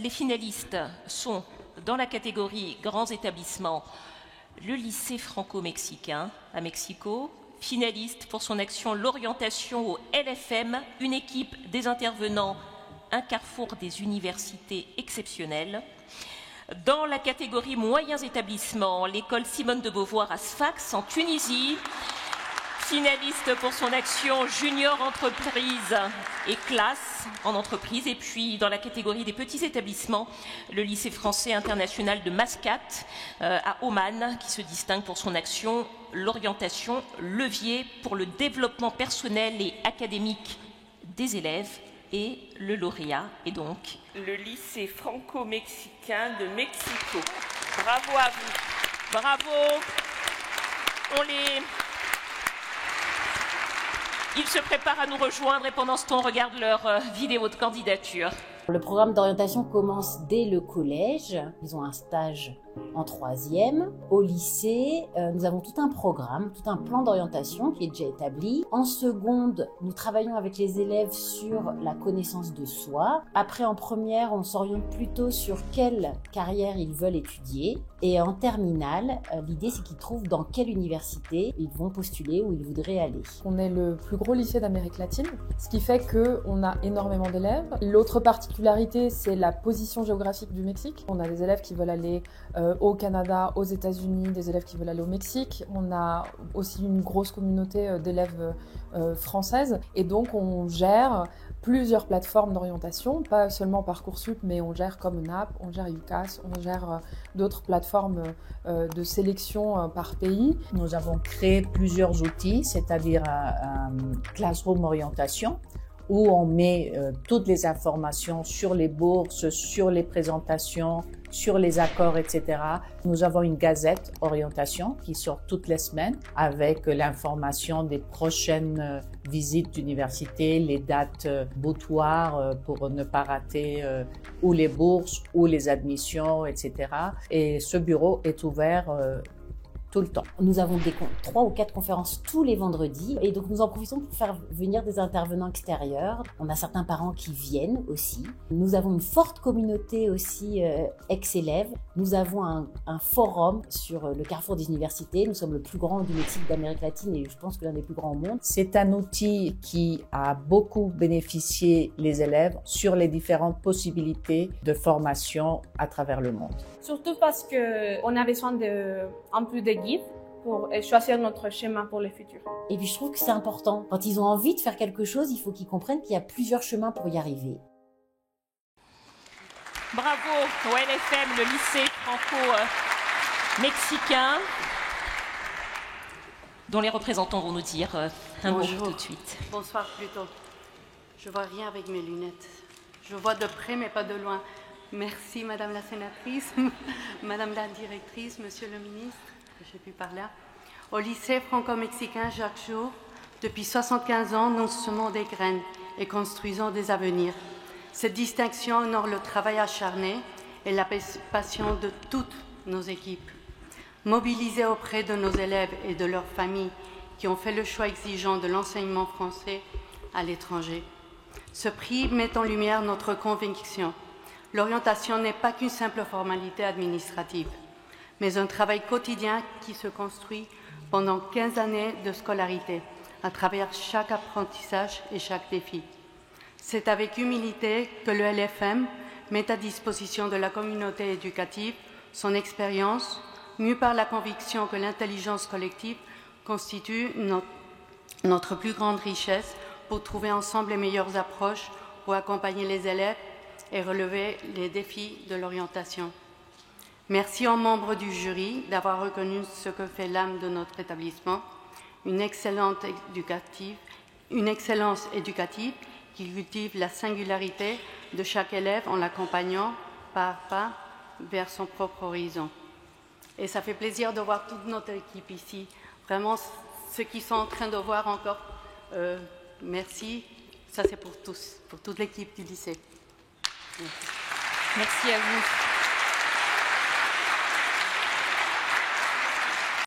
Les finalistes sont, dans la catégorie grands établissements, le lycée franco-mexicain à Mexico, finaliste pour son action L'orientation au LFM, une équipe des intervenants, un carrefour des universités exceptionnelles. Dans la catégorie moyens établissements, l'école Simone de Beauvoir à Sfax en Tunisie, finaliste pour son action junior entreprise et classe en entreprise. Et puis dans la catégorie des petits établissements, le lycée français international de Mascate à Oman, qui se distingue pour son action l'orientation levier pour le développement personnel et académique des élèves. Et le lauréat est donc le lycée franco-mexicain de Mexico. Bravo à vous. Bravo. Ils se préparent à nous rejoindre et pendant ce temps, on regarde leur vidéo de candidature. Le programme d'orientation commence dès le collège. Ils ont un stage en 3e. Au lycée, nous avons tout un programme, tout un plan d'orientation qui est déjà établi. En seconde, nous travaillons avec les élèves sur la connaissance de soi. Après, en première, on s'oriente plutôt sur quelle carrière ils veulent étudier. Et en terminale, l'idée c'est qu'ils trouvent dans quelle université ils vont postuler, où ils voudraient aller. On est le plus gros lycée d'Amérique latine, ce qui fait qu'on a énormément d'élèves. L'autre particularité, c'est la position géographique du Mexique. On a des élèves qui veulent aller au Canada, aux États-Unis, des élèves qui veulent aller au Mexique. On a aussi une grosse communauté d'élèves françaises. Et donc on gère plusieurs plateformes d'orientation, pas seulement Parcoursup, mais on gère comme NAP, on gère UCAS, on gère d'autres plateformes de sélection par pays. Nous avons créé plusieurs outils, c'est-à-dire un Classroom Orientation, où on met toutes les informations sur les bourses, sur les présentations, sur les accords, etc. Nous avons une gazette orientation qui sort toutes les semaines avec l'information des prochaines visites d'université, les dates butoirs pour ne pas rater ou les bourses ou les admissions, etc. Et ce bureau est ouvert tout le temps. Nous avons 3 ou 4 conférences tous les vendredis et donc nous en profitons pour faire venir des intervenants extérieurs. On a certains parents qui viennent aussi. Nous avons une forte communauté aussi ex-élèves. Nous avons un forum sur le carrefour des universités. Nous sommes le plus grand du Mexique d'Amérique latine et je pense que l'un des plus grands au monde. C'est un outil qui a beaucoup bénéficié les élèves sur les différentes possibilités de formation à travers le monde. Surtout parce qu'on a besoin en plus de guides pour choisir notre schéma pour le futur. Et puis je trouve que c'est important. Quand ils ont envie de faire quelque chose, il faut qu'ils comprennent qu'il y a plusieurs chemins pour y arriver. Bravo au LFM, le lycée franco-mexicain, dont les représentants vont nous dire un mot tout de suite. Bonsoir plutôt. Je vois rien avec mes lunettes. Je vois de près mais pas de loin. Merci Madame la sénatrice, Madame la directrice, Monsieur le ministre, j'ai pu parler. Au lycée franco-mexicain Jacques Jour, depuis 75 ans, nous semons des graines et construisons des avenirs. Cette distinction honore le travail acharné et la passion de toutes nos équipes. Mobilisées auprès de nos élèves et de leurs familles qui ont fait le choix exigeant de l'enseignement français à l'étranger. Ce prix met en lumière notre conviction. L'orientation n'est pas qu'une simple formalité administrative, mais un travail quotidien qui se construit pendant 15 années de scolarité, à travers chaque apprentissage et chaque défi. C'est avec humilité que le LFM met à disposition de la communauté éducative son expérience, mue par la conviction que l'intelligence collective constitue notre plus grande richesse pour trouver ensemble les meilleures approches pour accompagner les élèves et relever les défis de l'orientation. Merci aux membres du jury d'avoir reconnu ce que fait l'âme de notre établissement, une excellence éducative qui cultive la singularité de chaque élève en l'accompagnant pas à pas vers son propre horizon. Et ça fait plaisir de voir toute notre équipe ici. Vraiment, ceux qui sont en train de voir encore, merci. Ça, c'est pour tous, pour toute l'équipe du lycée. Merci à vous.